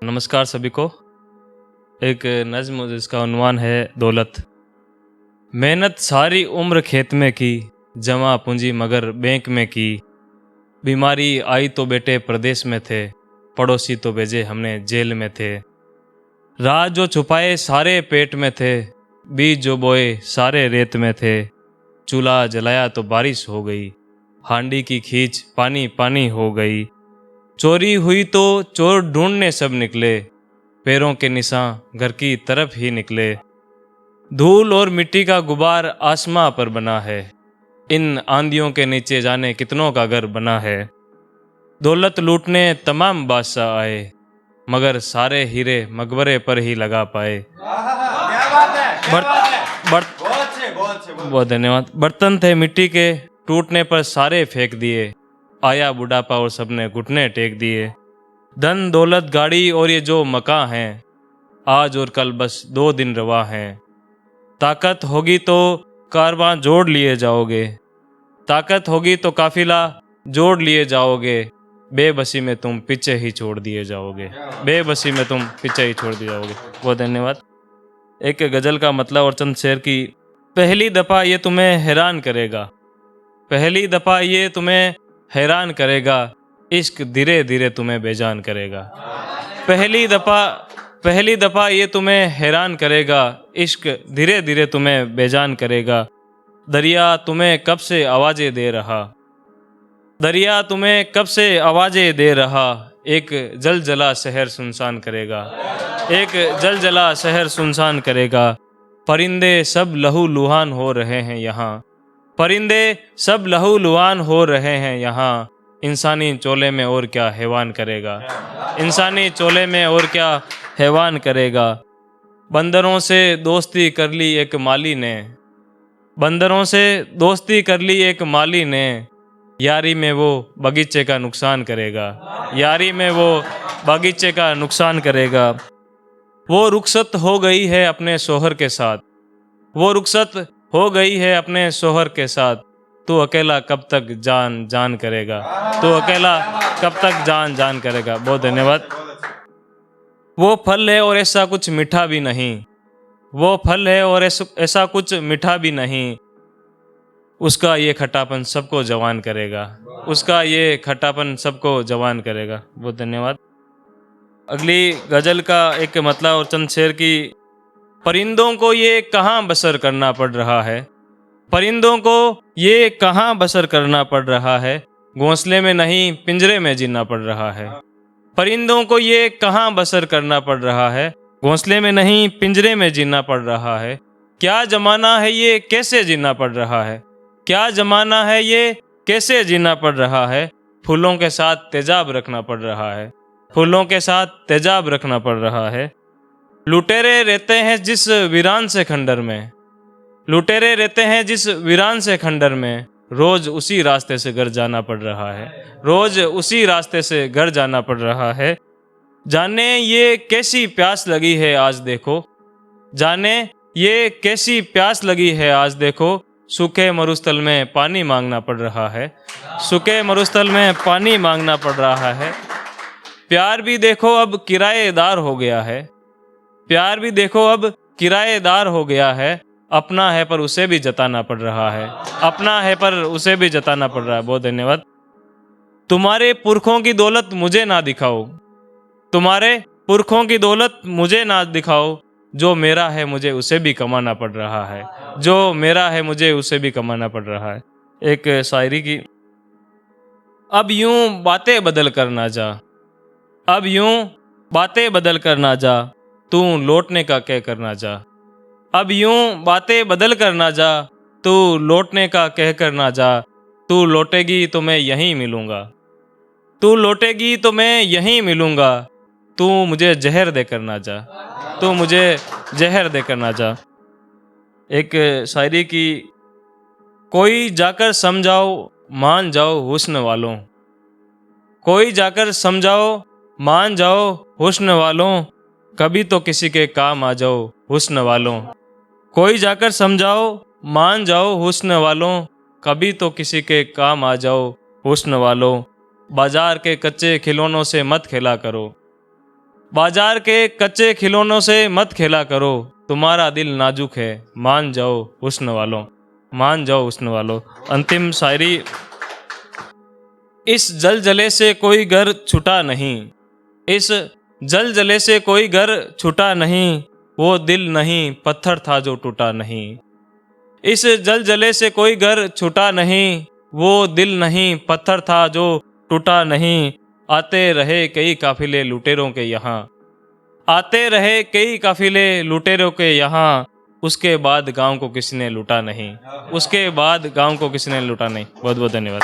नमस्कार सभी को। एक नज़्म जिसका उन्वान है दौलत। मेहनत सारी उम्र खेत में की, जमा पूंजी मगर बैंक में की। बीमारी आई तो बेटे प्रदेश में थे, पड़ोसी तो भेजे हमने जेल में थे। राज जो छुपाए सारे पेट में थे, बीज जो बोए सारे रेत में थे। चूल्हा जलाया तो बारिश हो गई, हांडी की खींच पानी पानी हो गई। चोरी हुई तो चोर ढूंढने सब निकले, पैरों के निशान घर की तरफ ही निकले। धूल और मिट्टी का गुबार आसमां पर बना है, इन आंधियों के नीचे जाने कितनों का घर बना है। दौलत लूटने तमाम बादशाह आए, मगर सारे हीरे मकबरे पर ही लगा पाए। क्या बात है, क्या बात है। बहुत धन्यवाद। बर्तन थे मिट्टी के, टूटने पर सारे फेंक दिए। आया बुढ़ापा और सबने घुटने टेक दिए। धन दौलत गाड़ी और ये जो मकान हैं, आज और कल बस 2 दिन रवा हैं। ताकत होगी तो कारवां जोड़ लिए जाओगे, ताकत होगी तो काफिला जोड़ लिए जाओगे। बेबसी में तुम पीछे ही छोड़ दिए जाओगे, बेबसी में तुम पीछे ही छोड़ दिए जाओगे। बहुत धन्यवाद। एक गजल का मतलब और चंद शेर की। पहली दफ़ा ये तुम्हें हैरान करेगा, पहली दफ़ा ये तुम्हें हैरान करेगा। इश्क धीरे धीरे तुम्हें बेजान करेगा। पहली दफ़ा ये तुम्हें हैरान करेगा, इश्क धीरे धीरे तुम्हें बेजान करेगा। दरिया तुम्हें कब से आवाज़ें दे रहा, दरिया तुम्हें कब से आवाज़ें दे रहा। एक जल जला शहर सुनसान करेगा, एक जल जला शहर सुनसान करेगा। परिंदे सब लहू लुहान हो रहे हैं यहाँ, परिंदे सब लहू लुहान हो रहे हैं यहाँ। इंसानी चोले में और क्या हैवान करेगा, इंसानी चोले में और क्या हैवान करेगा। बंदरों से दोस्ती कर ली एक माली ने, बंदरों से दोस्ती कर ली एक माली ने। यारी में वो बगीचे का नुकसान करेगा, यारी में वो बगीचे का नुकसान करेगा। वो रुखसत हो गई है अपने शोहर के साथ, वो रुखसत हो गई है अपने शोहर के साथ। तू अकेला कब तक जान जान करेगा, तू अकेला कब तक जान जान करेगा। बहुत धन्यवाद। वो फल है और ऐसा कुछ मीठा भी नहीं, वो फल है और ऐसा कुछ मीठा भी नहीं। उसका ये खट्टापन सबको जवान करेगा, उसका ये खट्टापन सबको जवान करेगा। बहुत धन्यवाद। अगली गजल का एक मतलब और चंद शेर की। परिंदों को ये कहाँ बसर करना पड़ रहा है, परिंदों को ये कहाँ बसर करना पड़ रहा है। घोंसले में नहीं पिंजरे में जीना पड़ रहा है। परिंदों को ये कहाँ बसर करना पड़ रहा है, घोंसले में नहीं पिंजरे में जीना पड़ रहा है। क्या जमाना है ये कैसे जीना पड़ रहा है, क्या जमाना है ये कैसे जीना पड़ रहा है। फूलों के साथ तेजाब रखना पड़ रहा है, फूलों के साथ तेजाब रखना पड़ रहा है। लुटेरे रहते हैं जिस वीरान से खंडर में, लुटेरे रहते हैं जिस वीरान से खंडर में। रोज उसी रास्ते से घर जाना पड़ रहा है, रोज उसी रास्ते से घर जाना पड़ रहा है। जाने ये कैसी प्यास लगी है आज देखो, जाने ये कैसी प्यास लगी है आज देखो। सूखे मरुस्थल में पानी मांगना पड़ रहा है, सूखे मरुस्थल में पानी मांगना पड़ रहा है। प्यार भी देखो अब किराएदार हो गया है, प्यार भी देखो अब किराएदार हो गया है। अपना है पर उसे भी जताना पड़ रहा है, अपना है पर उसे भी जताना पड़ रहा है। बहुत धन्यवाद। तुम्हारे पुरखों की दौलत मुझे ना दिखाओ, तुम्हारे पुरखों की दौलत मुझे ना दिखाओ। जो मेरा है मुझे उसे भी कमाना पड़ रहा है, जो मेरा है मुझे उसे भी कमाना पड़ रहा है। एक शायरी की। अब यूं बातें बदल कर ना जा, अब यूं बातें बदल कर ना जा। तू लौटने का कह कर ना जा, अब यूं बातें बदल कर ना जा। तू लौटने का कह कर ना जा। तू लौटेगी तो मैं यहीं मिलूंगा, तू लौटेगी तो मैं यहीं मिलूंगा। तू मुझे जहर देकर ना जा, तू मुझे जहर देकर ना जा। एक शायरी की। कोई जाकर समझाओ मान जाओ हुस्न वालों, कोई जाकर समझाओ मान जाओ हुस्न वालों। कभी तो किसी के काम आ जाओ हुस्न वालों, कोई जाकर समझाओ मान जाओ हुस्न वालों। कभी तो किसी के काम आ जाओ हुस्न वालों। बाजार के कच्चे खिलौनों से मत खेला करो, बाजार के कच्चे खिलौनों से मत खेला करो, तुम्हारा दिल नाजुक है, मान जाओ हुस्न वालों, मान जाओ हुस्न वालों। अंतिम शायरी। इस जलजले से कोई घर छूटा नहीं, इस जलजले से कोई घर छूटा नहीं, वो दिल नहीं पत्थर था जो टूटा नहीं। इस जलजले से कोई घर छूटा नहीं, वो दिल नहीं पत्थर था जो टूटा नहीं। आते रहे कई काफिले लुटेरों के यहाँ, आते रहे कई काफिले लुटेरों के यहाँ, उसके बाद गांव को किसी ने लूटा नहीं, उसके बाद गांव को किसी ने लूटा नहीं। बहुत बहुत धन्यवाद।